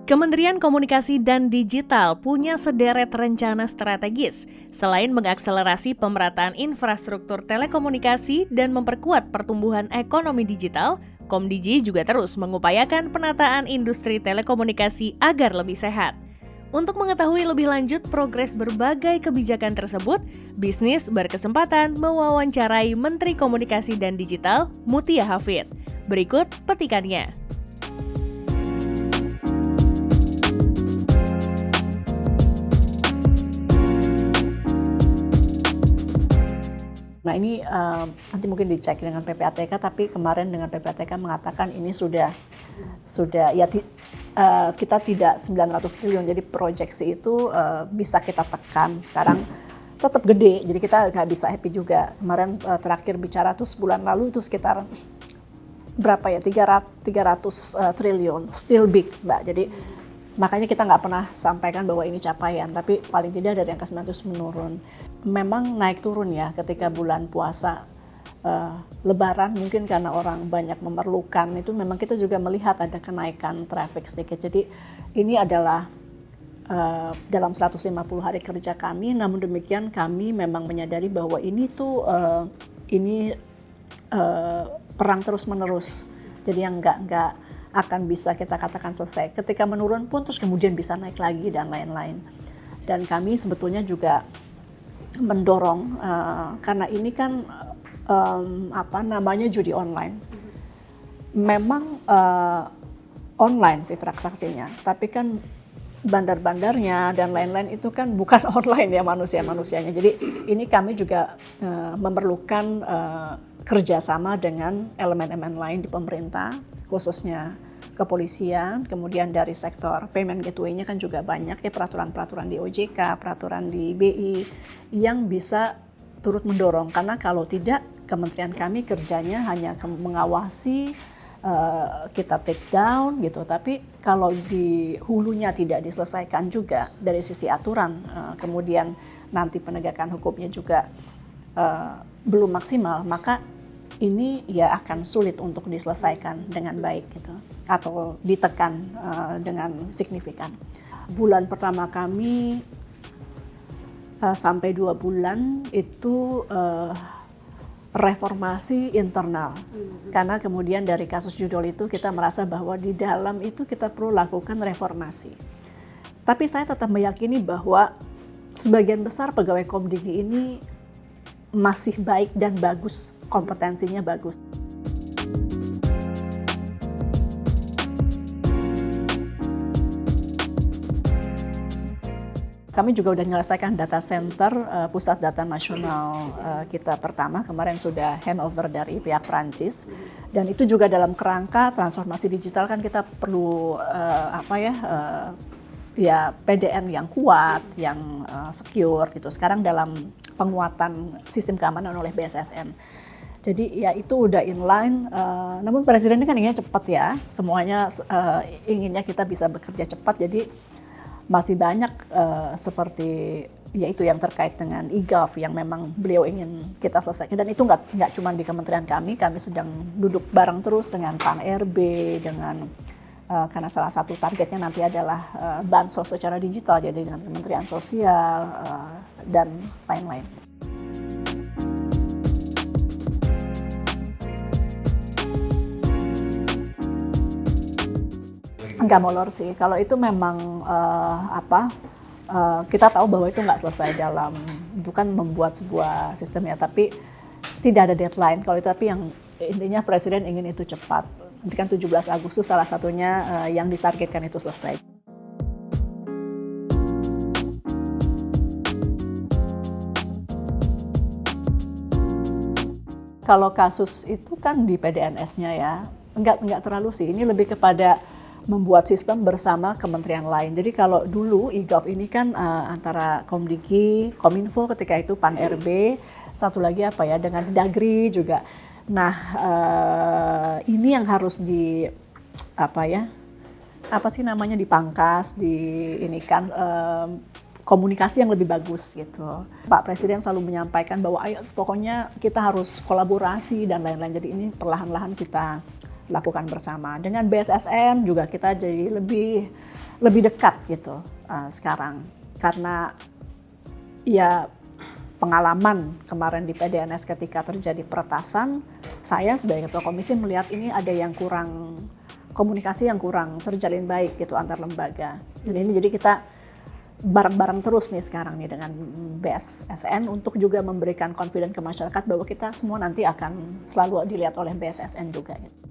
Kementerian Komunikasi dan Digital punya sederet rencana strategis. Selain mengakselerasi pemerataan infrastruktur telekomunikasi dan memperkuat pertumbuhan ekonomi digital, Komdigi juga terus mengupayakan penataan industri telekomunikasi agar lebih sehat. Untuk mengetahui lebih lanjut progres berbagai kebijakan tersebut, bisnis berkesempatan mewawancarai Menteri Komunikasi dan Digital, Mutia Hafid. Berikut petikannya. Nah ini nanti mungkin dicek dengan PPATK, tapi kemarin dengan PPATK mengatakan ini sudah ya kita tidak 900 triliun, jadi proyeksi itu bisa kita tekan. Sekarang tetap gede, jadi kita nggak bisa happy juga. Kemarin terakhir bicara tuh sebulan lalu itu sekitar berapa ya, 300 triliun, still big Mbak. Jadi makanya kita nggak pernah sampaikan bahwa ini capaian, tapi paling tidak dari angka 900 menurun. Memang naik turun ya ketika bulan puasa, Lebaran mungkin karena orang banyak memerlukan, itu memang kita juga melihat ada kenaikan traffic sedikit. Jadi ini adalah dalam 150 hari kerja kami, namun demikian kami memang menyadari bahwa ini tuh perang terus menerus. Jadi yang nggak akan bisa kita katakan selesai. Ketika menurun pun terus kemudian bisa naik lagi dan lain-lain. Dan kami sebetulnya juga mendorong karena ini kan judi online. Memang online sih transaksinya, tapi kan bandar-bandarnya dan lain-lain itu kan bukan online ya manusianya. Jadi ini kami juga memerlukan kerjasama dengan elemen-elemen lain di pemerintah, khususnya kepolisian, kemudian dari sektor payment gateway-nya kan juga banyak ya, peraturan-peraturan di OJK, peraturan di BI yang bisa turut mendorong, karena kalau tidak kementerian kami kerjanya hanya mengawasi, kita take down gitu, tapi kalau di hulunya tidak diselesaikan juga dari sisi aturan, kemudian nanti penegakan hukumnya juga belum maksimal, maka ini ya akan sulit untuk diselesaikan dengan baik gitu, atau ditekan dengan signifikan. Bulan pertama kami sampai 2 bulan itu reformasi internal, karena kemudian dari kasus judol itu kita merasa bahwa di dalam itu kita perlu lakukan reformasi. Tapi saya tetap meyakini bahwa sebagian besar pegawai Komdigi ini masih baik dan bagus, kompetensinya bagus. Kami juga sudah menyelesaikan data center pusat data nasional kita pertama, kemarin sudah handover dari pihak Prancis, dan itu juga dalam kerangka transformasi digital kan kita perlu PDN yang kuat, yang secure gitu. Sekarang dalam penguatan sistem keamanan oleh BSSN. Jadi ya itu udah inline, namun Presiden ini kan inginnya cepat ya, semuanya inginnya kita bisa bekerja cepat, jadi masih banyak seperti yaitu yang terkait dengan e-gov yang memang beliau ingin kita selesaikan, dan itu nggak cuma di kementerian kami sedang duduk bareng terus dengan Pan-RB, dengan karena salah satu targetnya nanti adalah bansos secara digital, jadi dengan Kementerian Sosial dan lain-lain. Enggak molor sih, kalau itu memang kita tahu bahwa itu nggak selesai dalam, itu kan membuat sebuah sistem ya, tapi tidak ada deadline kalau itu, tapi yang intinya Presiden ingin itu cepat. Nanti kan 17 Agustus salah satunya yang ditargetkan itu selesai. Kalau kasus itu kan di PDNS-nya ya, enggak terlalu sih, ini lebih kepada membuat sistem bersama kementerian lain. Jadi kalau dulu e-gov ini kan antara Komdigi, Kominfo ketika itu Pan-RB, satu lagi dengan Dagri juga. Nah ini yang harus dipangkas, komunikasi yang lebih bagus gitu. Pak Presiden selalu menyampaikan bahwa ayo pokoknya kita harus kolaborasi dan lain-lain. Jadi ini perlahan-lahan kita lakukan bersama. Dengan BSSN juga kita jadi lebih dekat gitu sekarang, karena ya pengalaman kemarin di PDNS ketika terjadi peretasan, saya sebagai ketua komisi melihat ini ada yang kurang, komunikasi yang kurang terjalin baik gitu antar lembaga. Dan ini jadi kita bareng-bareng terus nih sekarang nih dengan BSSN untuk juga memberikan confidence ke masyarakat bahwa kita semua nanti akan selalu dilihat oleh BSSN juga gitu.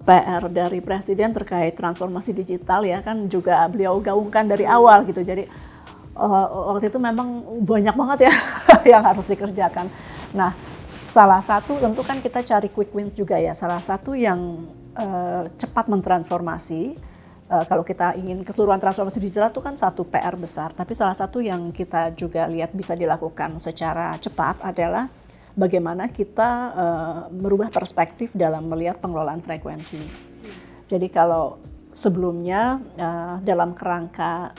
PR dari Presiden terkait transformasi digital ya kan juga beliau gaungkan dari awal gitu. Jadi waktu itu memang banyak banget ya yang harus dikerjakan. Nah, salah satu tentu kan kita cari quick wins juga ya. Salah satu yang cepat mentransformasi, kalau kita ingin keseluruhan transformasi digital itu kan satu PR besar. Tapi salah satu yang kita juga lihat bisa dilakukan secara cepat adalah bagaimana kita merubah perspektif dalam melihat pengelolaan frekuensi. Jadi kalau sebelumnya dalam kerangka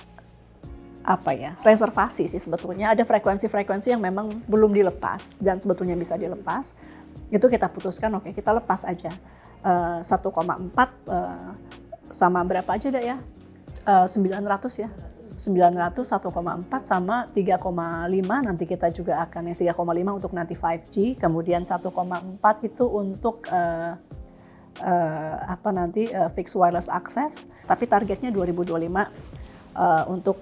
reservasi sih sebetulnya ada frekuensi-frekuensi yang memang belum dilepas dan sebetulnya bisa dilepas. Itu kita putuskan oke, kita lepas aja 1,4 sama berapa aja dah ya? 900 ya. 900, 1,4 sama 3,5 nanti kita juga akan ya 3,5 untuk nanti 5G, kemudian 1,4 itu untuk fixed wireless access, tapi targetnya 2025 untuk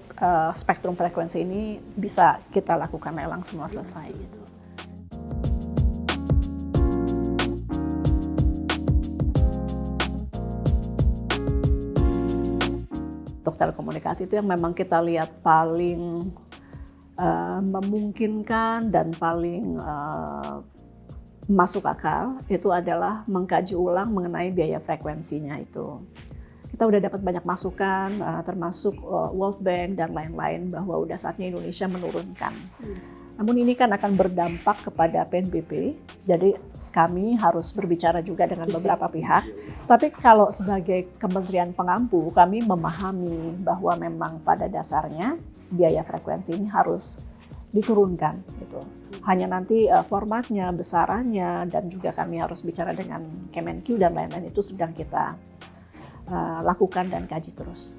spektrum frekuensi ini bisa kita lakukan lelang semua selesai gitu. Untuk telekomunikasi itu yang memang kita lihat paling memungkinkan dan paling masuk akal itu adalah mengkaji ulang mengenai biaya frekuensinya itu. Kita udah dapat banyak masukan termasuk World Bank dan lain-lain bahwa udah saatnya Indonesia menurunkan. Namun ini kan akan berdampak kepada PNBP, jadi kami harus berbicara juga dengan beberapa pihak. Tapi kalau sebagai Kementerian Pengampu, kami memahami bahwa memang pada dasarnya biaya frekuensi ini harus diturunkan. Gitu. Hanya nanti formatnya, besarannya, dan juga kami harus bicara dengan Kemenq dan lain-lain itu sedang kita lakukan dan kaji terus.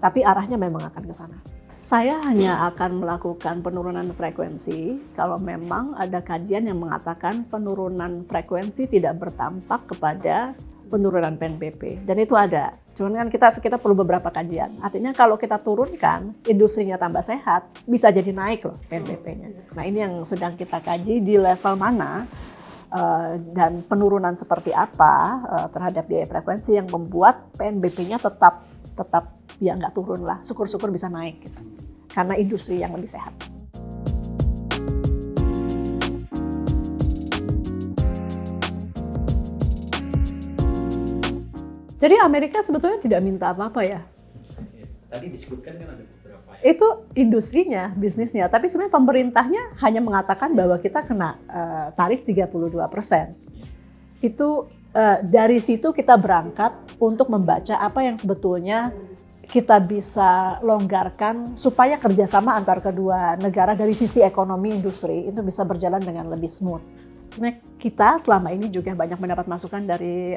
Tapi arahnya memang akan ke sana. Saya hanya akan melakukan penurunan frekuensi kalau memang ada kajian yang mengatakan penurunan frekuensi tidak berdampak kepada penurunan PNBP. Dan itu ada. Cuman kan kita perlu beberapa kajian. Artinya kalau kita turunkan, industrinya tambah sehat, bisa jadi naik loh PNBP-nya. Nah ini yang sedang kita kaji di level mana dan penurunan seperti apa terhadap biaya frekuensi yang membuat PNBP-nya tetap ya nggak turun lah, syukur-syukur bisa naik gitu. Karena industri yang lebih sehat. Jadi Amerika sebetulnya tidak minta apa-apa ya. Tadi disebutkan kan ada beberapa ya. Itu industrinya, bisnisnya. Tapi sebenarnya pemerintahnya hanya mengatakan bahwa kita kena tarif 32%. Itu dari situ kita berangkat untuk membaca apa yang sebetulnya kita bisa longgarkan supaya kerjasama antar kedua negara dari sisi ekonomi industri itu bisa berjalan dengan lebih smooth. Sebenarnya kita selama ini juga banyak mendapat masukan dari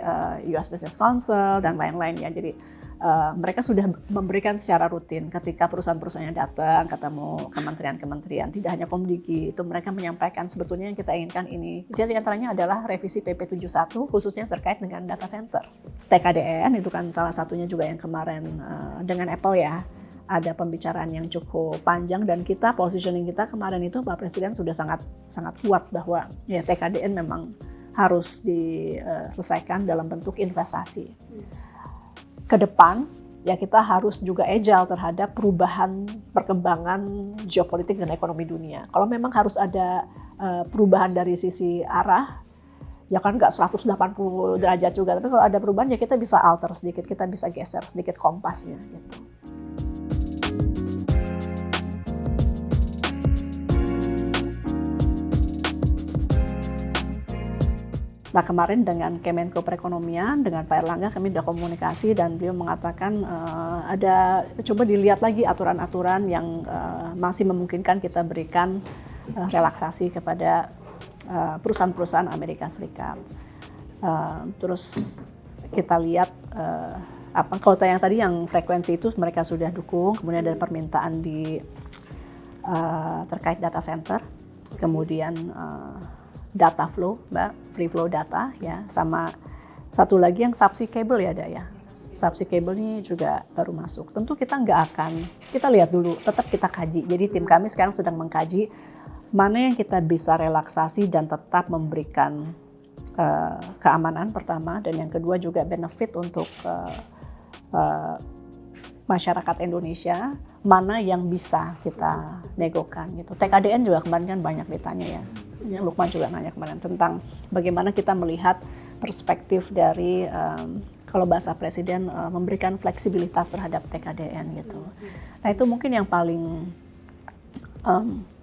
US Business Council dan lain-lain ya. Jadi mereka sudah memberikan secara rutin ketika perusahaan-perusahaannya datang ketemu kementerian-kementerian, tidak hanya Komdigi, itu mereka menyampaikan sebetulnya yang kita inginkan ini. Jadi antaranya adalah revisi PP 71 khususnya terkait dengan data center. TKDN itu kan salah satunya juga yang kemarin dengan Apple ya. Ada pembicaraan yang cukup panjang dan kita positioning kita kemarin itu Pak Presiden sudah sangat kuat bahwa ya TKDN memang harus diselesaikan dalam bentuk investasi. Ke depan ya kita harus juga agile terhadap perubahan perkembangan geopolitik dan ekonomi dunia. Kalau memang harus ada perubahan dari sisi arah, ya kan nggak 180 derajat juga, tapi kalau ada perubahan ya kita bisa alter sedikit, kita bisa geser sedikit kompasnya gitu. Nah kemarin dengan Kemenko Perekonomian, dengan Pak Erlangga kami sudah komunikasi dan beliau mengatakan ada coba dilihat lagi aturan-aturan yang masih memungkinkan kita berikan relaksasi kepada perusahaan-perusahaan Amerika Serikat. Terus kita lihat kalau yang tadi yang frekuensi itu mereka sudah dukung, kemudian ada permintaan terkait data center, kemudian data flow, free flow data ya, sama satu lagi yang subsea cable ya ada ya. Subsea cable ini juga baru masuk. Tentu kita kita lihat dulu, tetap kita kaji. Jadi tim kami sekarang sedang mengkaji mana yang kita bisa relaksasi dan tetap memberikan keamanan pertama, dan yang kedua juga benefit untuk masyarakat Indonesia, mana yang bisa kita negokan gitu. TKDN juga kemarin kan banyak ditanya ya. Lukman juga nanya kemarin tentang bagaimana kita melihat perspektif dari kalau bahasa Presiden memberikan fleksibilitas terhadap TKDN gitu. Nah itu mungkin yang paling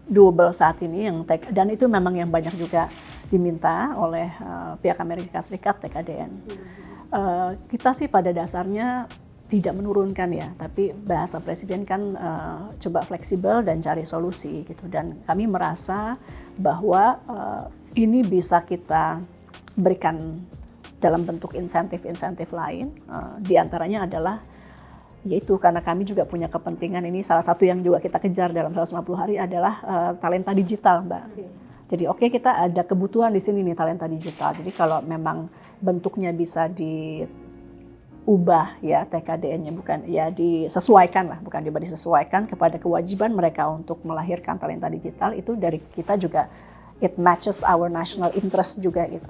doable saat ini dan itu memang yang banyak juga diminta oleh pihak Amerika Serikat TKDN. Kita sih pada dasarnya tidak menurunkan ya, tapi bahasa Presiden kan coba fleksibel dan cari solusi gitu. Dan kami merasa bahwa ini bisa kita berikan dalam bentuk insentif-insentif lain. Di antaranya adalah yaitu karena kami juga punya kepentingan, ini salah satu yang juga kita kejar dalam 150 hari adalah talenta digital, Mbak. Jadi kita ada kebutuhan di sini nih talenta digital. Jadi kalau memang bentuknya bisa diubah ya TKDN-nya, bukan ya disesuaikan lah, bukan disesuaikan kepada kewajiban mereka untuk melahirkan talenta digital, itu dari kita juga it matches our national interest juga gitu.